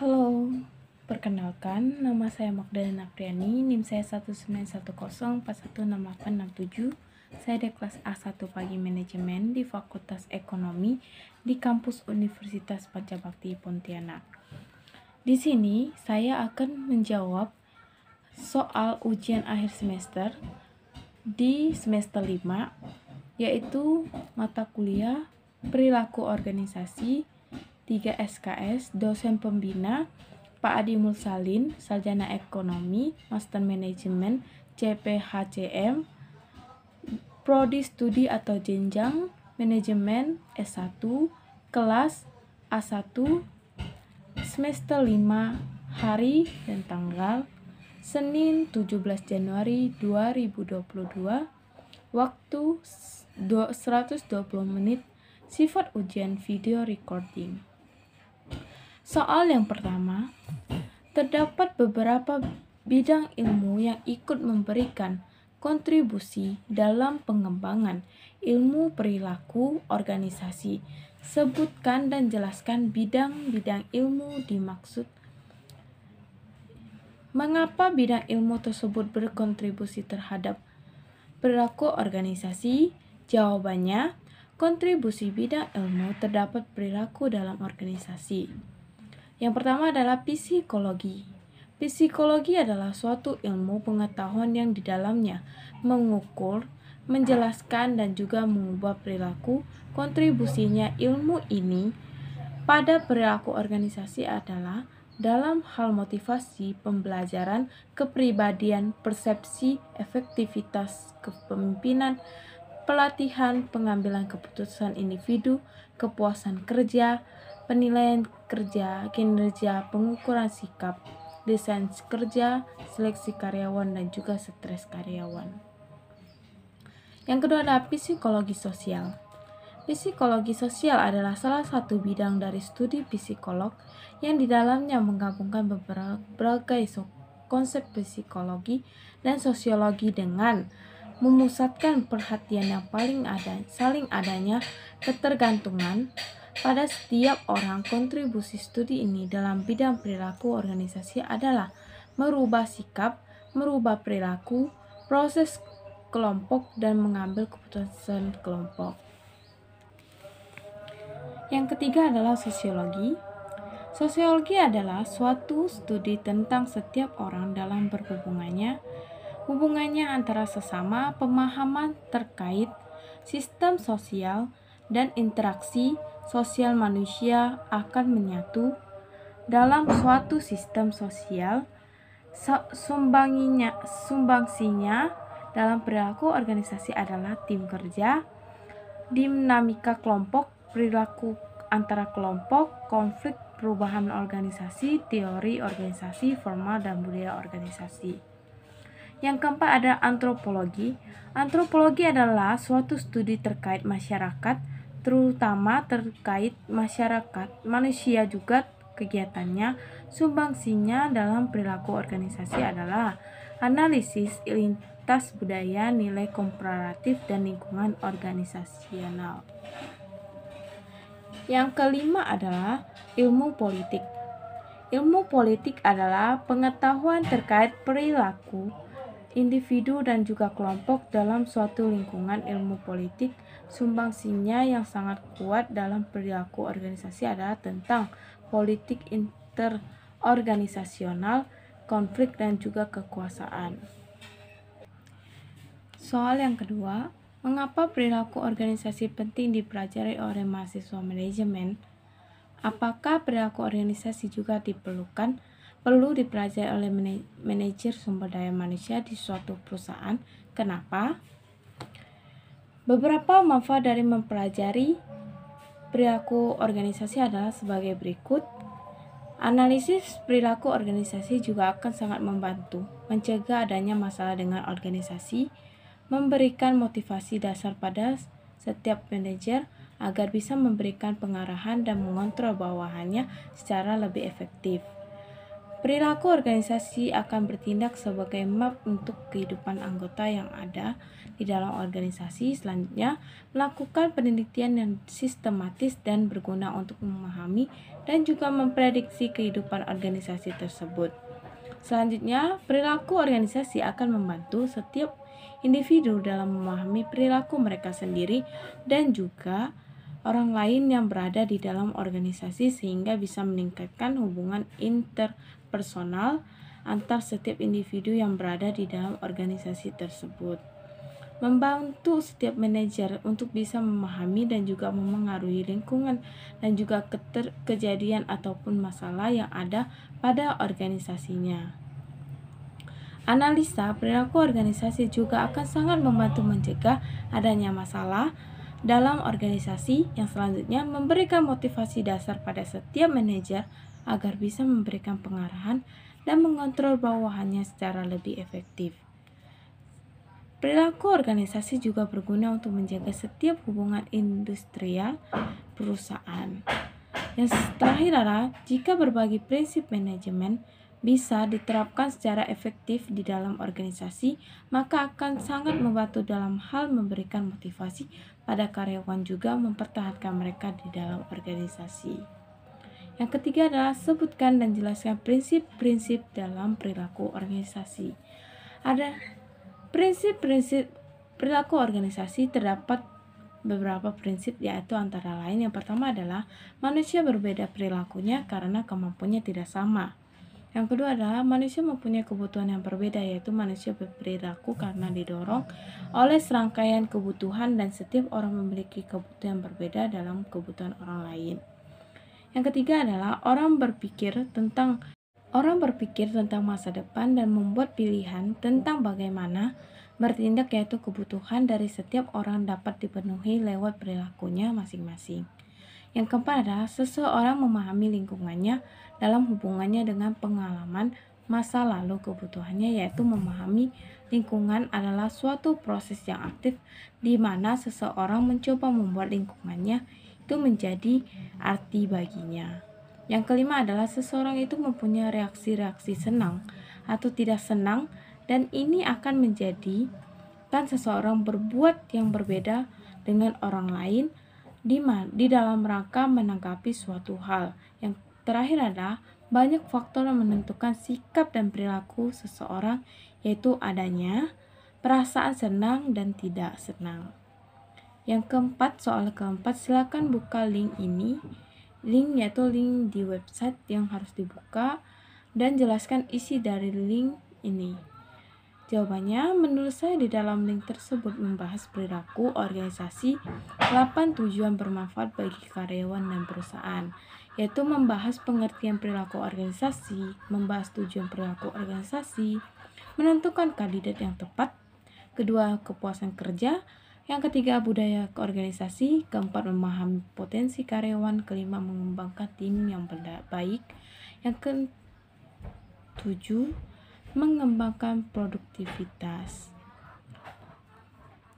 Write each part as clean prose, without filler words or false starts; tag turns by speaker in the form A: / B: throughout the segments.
A: Halo, perkenalkan nama saya Magdalena Apriani, NIM saya 19104168667. Saya di kelas A1 Pagi Manajemen di Fakultas Ekonomi di kampus Universitas Pancabakti Pontianak. Di sini saya akan menjawab soal ujian akhir semester di semester 5, yaitu mata kuliah Perilaku Organisasi 3 SKS, dosen pembina Pak Adi Mulsalin, Sarjana Ekonomi, Master Manajemen, CPHCM, Prodi Studi atau Jenjang Manajemen S1, kelas A1, semester 5, hari dan tanggal Senin 17 Januari 2022, waktu 120 menit, sifat ujian video recording. Soal yang pertama, terdapat beberapa bidang ilmu yang ikut memberikan kontribusi dalam pengembangan ilmu perilaku organisasi. Sebutkan dan jelaskan bidang-bidang ilmu dimaksud. Mengapa bidang ilmu tersebut berkontribusi terhadap perilaku organisasi? Jawabannya, kontribusi bidang ilmu terdapat perilaku dalam organisasi. Yang pertama adalah psikologi. Psikologi adalah suatu ilmu pengetahuan yang di dalamnya mengukur, menjelaskan, dan juga mengubah perilaku. Kontribusinya ilmu ini pada perilaku organisasi adalah dalam hal motivasi, pembelajaran, kepribadian, persepsi, efektivitas kepemimpinan, pelatihan, pengambilan keputusan individu, kepuasan kerja, penilaian kerja, kinerja, pengukuran sikap, desain kerja, seleksi karyawan, dan juga stres karyawan. Yang kedua adalah psikologi sosial. Psikologi sosial adalah salah satu bidang dari studi psikolog yang di dalamnya menggabungkan berbagai konsep psikologi dan sosiologi dengan memusatkan perhatian yang saling adanya ketergantungan pada setiap orang. Kontribusi studi ini dalam bidang perilaku organisasi adalah merubah sikap, merubah perilaku, proses kelompok, dan mengambil keputusan kelompok. Yang ketiga adalah sosiologi. Sosiologi adalah suatu studi tentang setiap orang dalam hubungannya antara sesama, pemahaman terkait sistem sosial, dan interaksi sosial manusia akan menyatu dalam suatu sistem sosial. Sumbangsinya dalam perilaku organisasi adalah tim kerja, dinamika kelompok, perilaku antara kelompok, konflik, perubahan organisasi, teori organisasi, formal, dan budaya organisasi. Yang keempat ada antropologi. Antropologi adalah suatu studi terkait masyarakat, terutama terkait masyarakat manusia juga kegiatannya. Sumbangsinya dalam perilaku organisasi adalah analisis lintas budaya, nilai komparatif, dan lingkungan organisasional. Yang kelima adalah ilmu politik. Ilmu politik adalah pengetahuan terkait perilaku individu dan juga kelompok dalam suatu lingkungan. Ilmu politik sumbangsinya yang sangat kuat dalam perilaku organisasi adalah tentang politik interorganisasional, konflik, dan juga kekuasaan. Soal yang kedua, mengapa perilaku organisasi penting dipelajari oleh mahasiswa manajemen? Apakah perilaku organisasi juga perlu dipelajari oleh manajer sumber daya manusia di suatu perusahaan? Kenapa? Beberapa manfaat dari mempelajari perilaku organisasi adalah sebagai berikut. Analisis perilaku organisasi juga akan sangat membantu mencegah adanya masalah dengan organisasi, memberikan motivasi dasar pada setiap manajer agar bisa memberikan pengarahan dan mengontrol bawahannya secara lebih efektif. Perilaku organisasi akan bertindak sebagai map untuk kehidupan anggota yang ada di dalam organisasi. Selanjutnya, melakukan penelitian yang sistematis dan berguna untuk memahami dan juga memprediksi kehidupan organisasi tersebut. Selanjutnya, perilaku organisasi akan membantu setiap individu dalam memahami perilaku mereka sendiri dan juga orang lain yang berada di dalam organisasi sehingga bisa meningkatkan hubungan interpersonal antar setiap individu yang berada di dalam organisasi tersebut. Membantu setiap manajer untuk bisa memahami dan juga memengaruhi lingkungan dan juga kejadian ataupun masalah yang ada pada organisasinya. Analisa perilaku organisasi juga akan sangat membantu mencegah adanya masalah dalam organisasi yang selanjutnya memberikan motivasi dasar pada setiap manajer agar bisa memberikan pengarahan dan mengontrol bawahannya secara lebih efektif. Perilaku organisasi juga berguna untuk menjaga setiap hubungan industrial perusahaan. Yang terakhir adalah jika berbagi prinsip manajemen bisa diterapkan secara efektif di dalam organisasi, maka akan sangat membantu dalam hal memberikan motivasi pada karyawan juga mempertahankan mereka di dalam organisasi. Yang ketiga adalah sebutkan dan jelaskan prinsip-prinsip dalam perilaku organisasi. Ada prinsip-prinsip perilaku organisasi terdapat beberapa prinsip, yaitu antara lain yang pertama adalah manusia berbeda perilakunya karena kemampuannya tidak sama. Yang kedua adalah manusia mempunyai kebutuhan yang berbeda, yaitu manusia berperilaku karena didorong oleh serangkaian kebutuhan dan setiap orang memiliki kebutuhan berbeda dalam kebutuhan orang lain. Yang ketiga adalah orang berpikir tentang masa depan dan membuat pilihan tentang bagaimana bertindak, yaitu kebutuhan dari setiap orang dapat dipenuhi lewat perilakunya masing-masing. Yang keempat adalah seseorang memahami lingkungannya dalam hubungannya dengan pengalaman masa lalu. Kebutuhannya yaitu memahami lingkungan adalah suatu proses yang aktif di mana seseorang mencoba membuat lingkungannya itu menjadi arti baginya. Yang kelima adalah seseorang itu mempunyai reaksi-reaksi senang atau tidak senang, dan ini akan menjadikan seseorang berbuat yang berbeda dengan orang lain di dalam rangka menanggapi suatu hal. Yang terakhir adalah banyak faktor yang menentukan sikap dan perilaku seseorang, yaitu adanya perasaan senang dan tidak senang. Yang keempat, soal keempat, silakan buka link ini. Yaitu link di website yang harus dibuka dan jelaskan isi dari link ini. Jawabannya, menurut saya di dalam link tersebut membahas perilaku organisasi 8 tujuan bermanfaat bagi karyawan dan perusahaan, yaitu membahas pengertian perilaku organisasi, membahas tujuan perilaku organisasi, menentukan kandidat yang tepat, kedua kepuasan kerja, yang ketiga budaya keorganisasi, keempat memahami potensi karyawan, kelima mengembangkan tim yang baik, yang ketujuh mengembangkan produktivitas.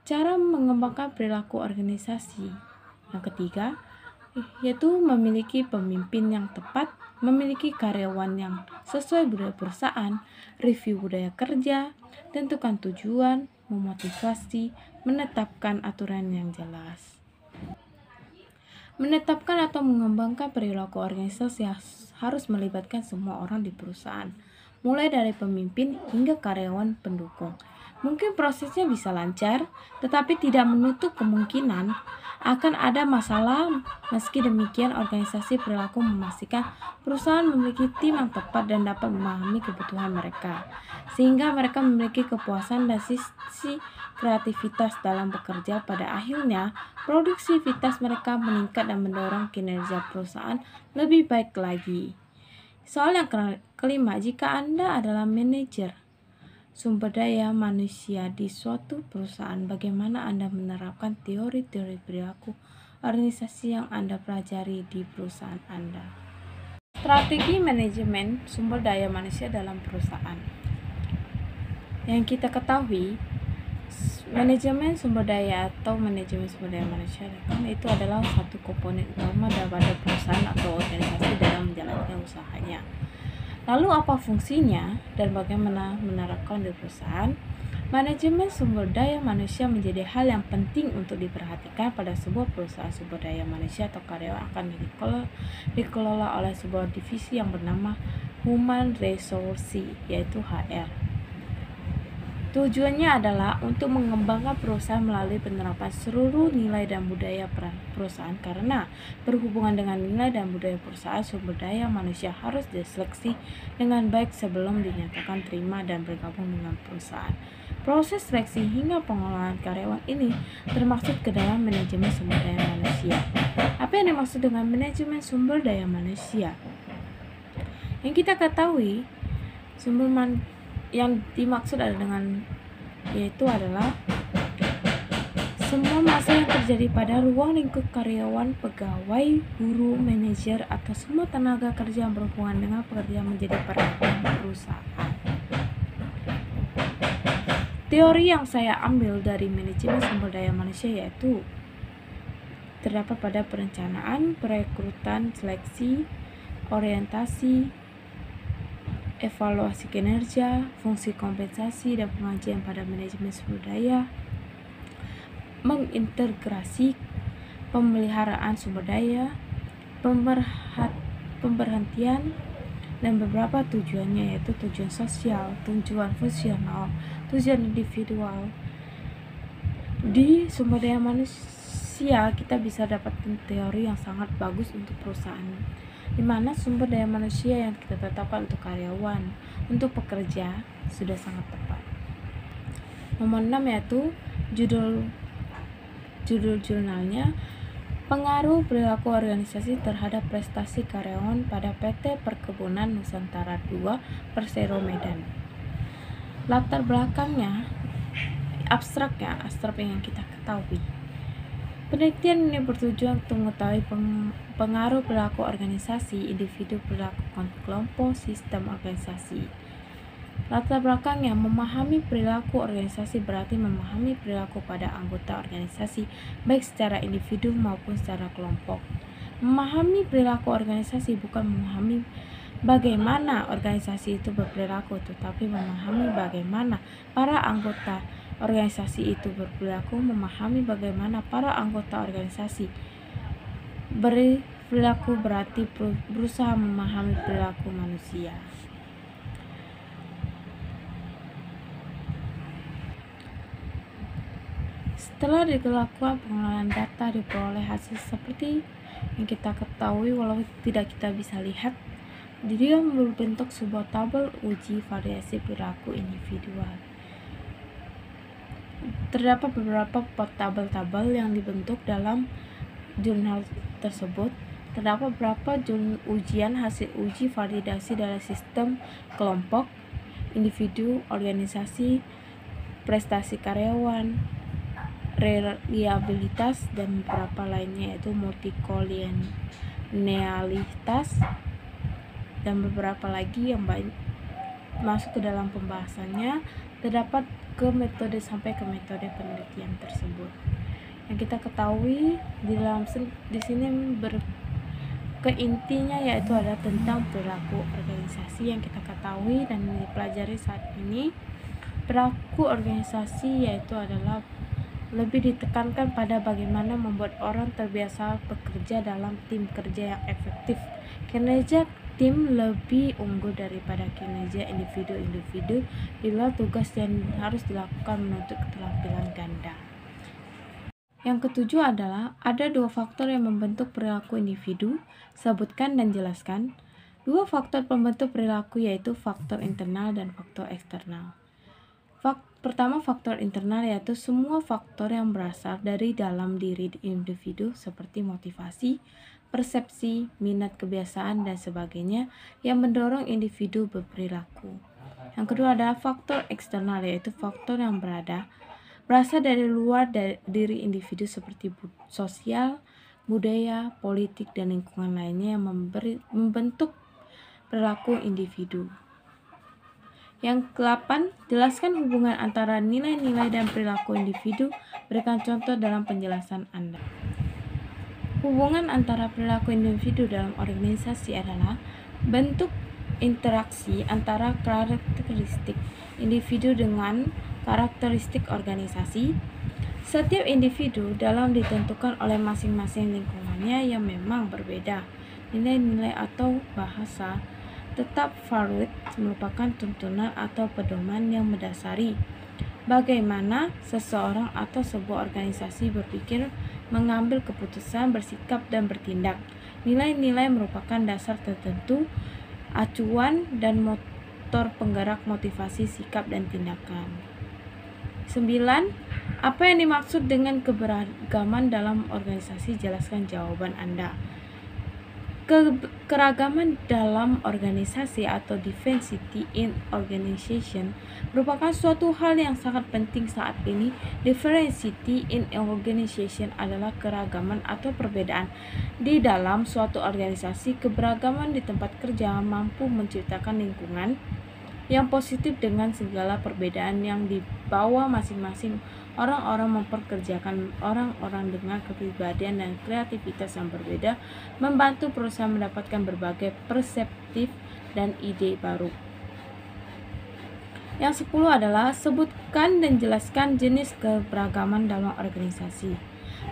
A: Cara mengembangkan perilaku organisasi. Yang ketiga, yaitu memiliki pemimpin yang tepat, memiliki karyawan yang sesuai budaya perusahaan, review budaya kerja, tentukan tujuan, memotivasi, menetapkan aturan yang jelas. Menetapkan atau mengembangkan perilaku organisasi harus melibatkan semua orang di perusahaan, mulai dari pemimpin hingga karyawan pendukung. Mungkin prosesnya bisa lancar, tetapi tidak menutup kemungkinan akan ada masalah. Meski demikian, organisasi perilaku memastikan perusahaan memiliki tim yang tepat dan dapat memahami kebutuhan mereka, sehingga mereka memiliki kepuasan dan sisi kreativitas dalam bekerja. Pada akhirnya, produktivitas mereka meningkat dan mendorong kinerja perusahaan lebih baik lagi. Soal yang kelima, jika Anda adalah manajer sumber daya manusia di suatu perusahaan, bagaimana Anda menerapkan teori-teori perilaku organisasi yang Anda pelajari di perusahaan Anda? Strategi manajemen sumber daya manusia dalam perusahaan. Yang kita ketahui, manajemen sumber daya atau manajemen sumber daya manusia itu adalah satu komponen utama daripada perusahaan atau organisasi dalam menjalankan usahanya. Lalu apa fungsinya dan bagaimana menerapkan di perusahaan? Manajemen sumber daya manusia menjadi hal yang penting untuk diperhatikan pada sebuah perusahaan. Sumber daya manusia atau karyawan akan dikelola oleh sebuah divisi yang bernama Human Resources, yaitu HR. Tujuannya adalah untuk mengembangkan perusahaan melalui penerapan seluruh nilai dan budaya perusahaan. Karena berhubungan dengan nilai dan budaya perusahaan, sumber daya manusia harus diseleksi dengan baik sebelum dinyatakan terima dan bergabung dengan perusahaan. Proses seleksi hingga pengolahan karyawan ini termasuk ke dalam manajemen sumber daya manusia. Apa yang dimaksud dengan manajemen sumber daya manusia? Yang kita ketahui, yang dimaksud adalah semua masa yang terjadi pada ruang lingkup karyawan, pegawai, guru, manajer, atau semua tenaga kerja yang berhubungan dengan pekerjaan menjadi perhatian perusahaan. Teori yang saya ambil dari manajemen sumber daya manusia yaitu terdapat pada perencanaan, perekrutan, seleksi, orientasi, evaluasi kinerja, fungsi kompensasi dan pengajian pada manajemen sumber daya, mengintegrasi pemeliharaan sumber daya, pemberhentian, dan beberapa tujuannya yaitu tujuan sosial, tujuan fungsional, tujuan individual. Di sumber daya manusia kita bisa dapatkan teori yang sangat bagus untuk perusahaan, di mana sumber daya manusia yang kita tetapkan untuk karyawan, untuk pekerja sudah sangat tepat. Nomor 6 yaitu judul jurnalnya Pengaruh Perilaku Organisasi Terhadap Prestasi Karyawan pada PT Perkebunan Nusantara II Persero Medan. Latar belakangnya abstrak yang kita ketahui. Penelitian ini bertujuan untuk mengetahui pengaruh perilaku organisasi, individu, perilaku kelompok, sistem organisasi. Latar belakangnya, memahami perilaku organisasi berarti memahami perilaku pada anggota organisasi, baik secara individu maupun secara kelompok. Memahami perilaku organisasi bukan memahami bagaimana organisasi itu berperilaku, tetapi memahami bagaimana para anggota organisasi itu berperilaku, memahami bagaimana para anggota organisasi berperilaku berarti berusaha memahami perilaku manusia. Setelah dilakukan pengolahan data, diperoleh hasil seperti yang kita ketahui, walau tidak kita bisa lihat, dia berbentuk sebuah tabel uji variasi perilaku individual. Terdapat beberapa tabel-tabel yang dibentuk dalam jurnal tersebut. Terdapat beberapa ujian hasil uji validasi dari sistem kelompok, individu, organisasi, prestasi karyawan, reliabilitas, dan beberapa lainnya yaitu multikolinealitas dan beberapa lagi yang masuk ke dalam pembahasannya. Terdapat ke metode sampai ke metode penelitian tersebut. Yang kita ketahui di sini intinya yaitu adalah tentang perilaku organisasi yang kita ketahui dan dipelajari saat ini. Perilaku organisasi yaitu adalah lebih ditekankan pada bagaimana membuat orang terbiasa bekerja dalam tim kerja yang efektif. Kinerja tim lebih unggul daripada kinerja individu-individu di luar tugas yang harus dilakukan menuntut keterampilan ganda. Yang ketujuh adalah ada dua faktor yang membentuk perilaku individu. Sebutkan dan jelaskan. Dua faktor pembentuk perilaku yaitu faktor internal dan faktor eksternal. Pertama, faktor internal yaitu semua faktor yang berasal dari dalam diri individu seperti motivasi, persepsi, minat, kebiasaan, dan sebagainya yang mendorong individu berperilaku. Yang kedua adalah faktor eksternal yaitu faktor yang berasal dari luar diri individu seperti sosial, budaya, politik, dan lingkungan lainnya yang membentuk perilaku individu. Yang ke-8, jelaskan hubungan antara nilai-nilai dan perilaku individu. Berikan contoh dalam penjelasan Anda. Hubungan antara perilaku individu dalam organisasi adalah bentuk interaksi antara karakteristik individu dengan karakteristik organisasi. Setiap individu dalam ditentukan oleh masing-masing lingkungannya yang memang berbeda. Nilai-nilai atau bahasa tetap valid merupakan tuntunan atau pedoman yang mendasari bagaimana seseorang atau sebuah organisasi berpikir, mengambil keputusan, bersikap, dan bertindak. Nilai-nilai merupakan dasar tertentu, acuan, dan motor penggerak motivasi sikap dan tindakan. 9. Apa yang dimaksud dengan keberagaman dalam organisasi? Jelaskan jawaban Anda. Keragaman dalam organisasi atau diversity in organization merupakan suatu hal yang sangat penting saat ini. Diversity in organization adalah keragaman atau perbedaan di dalam suatu organisasi. Keberagaman di tempat kerja mampu menciptakan lingkungan yang positif dengan segala perbedaan yang dibawa masing-masing orang-orang memperkerjakan orang-orang dengan kepribadian dan kreativitas yang berbeda, membantu perusahaan mendapatkan berbagai perspektif dan ide baru. Yang 10 adalah sebutkan dan jelaskan jenis keberagaman dalam organisasi.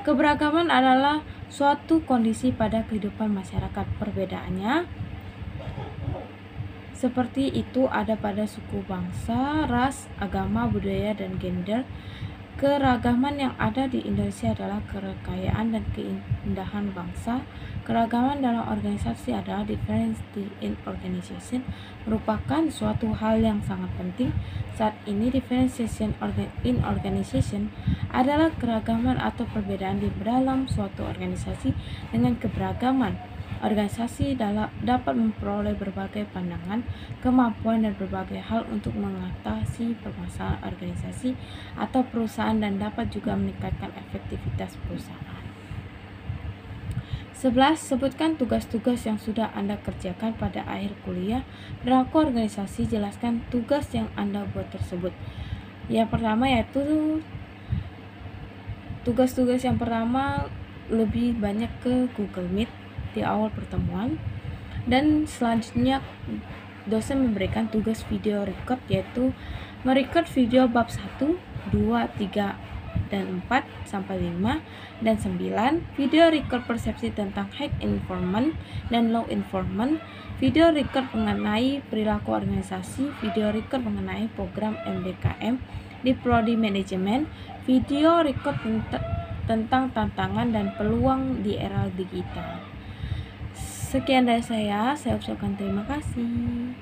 A: Keberagaman adalah suatu kondisi pada kehidupan masyarakat. Perbedaannya seperti itu ada pada suku, bangsa, ras, agama, budaya, dan gender. Keragaman yang ada di Indonesia adalah kekayaan dan keindahan bangsa. Keragaman dalam organisasi adalah diversity in organization merupakan suatu hal yang sangat penting. Saat ini diversity in organization adalah keragaman atau perbedaan di dalam suatu organisasi. Dengan keberagaman, organisasi dapat memperoleh berbagai pandangan, kemampuan, dan berbagai hal untuk mengatasi permasalahan organisasi atau perusahaan dan dapat juga meningkatkan efektivitas perusahaan. 11. Sebutkan tugas-tugas yang sudah Anda kerjakan pada akhir kuliah. Perilaku organisasi, jelaskan tugas yang Anda buat tersebut. Yang pertama yaitu tugas-tugas yang pertama lebih banyak ke Google Meet di awal pertemuan, dan selanjutnya dosen memberikan tugas video record, yaitu merecord video bab 1, 2, 3, dan 4 sampai 5 dan 9, video record persepsi tentang high informant dan low informant, video record mengenai perilaku organisasi, video record mengenai program MDKM di prodi manajemen, video record tentang tantangan dan peluang di era digital. Sekian dari saya ucapkan terima kasih.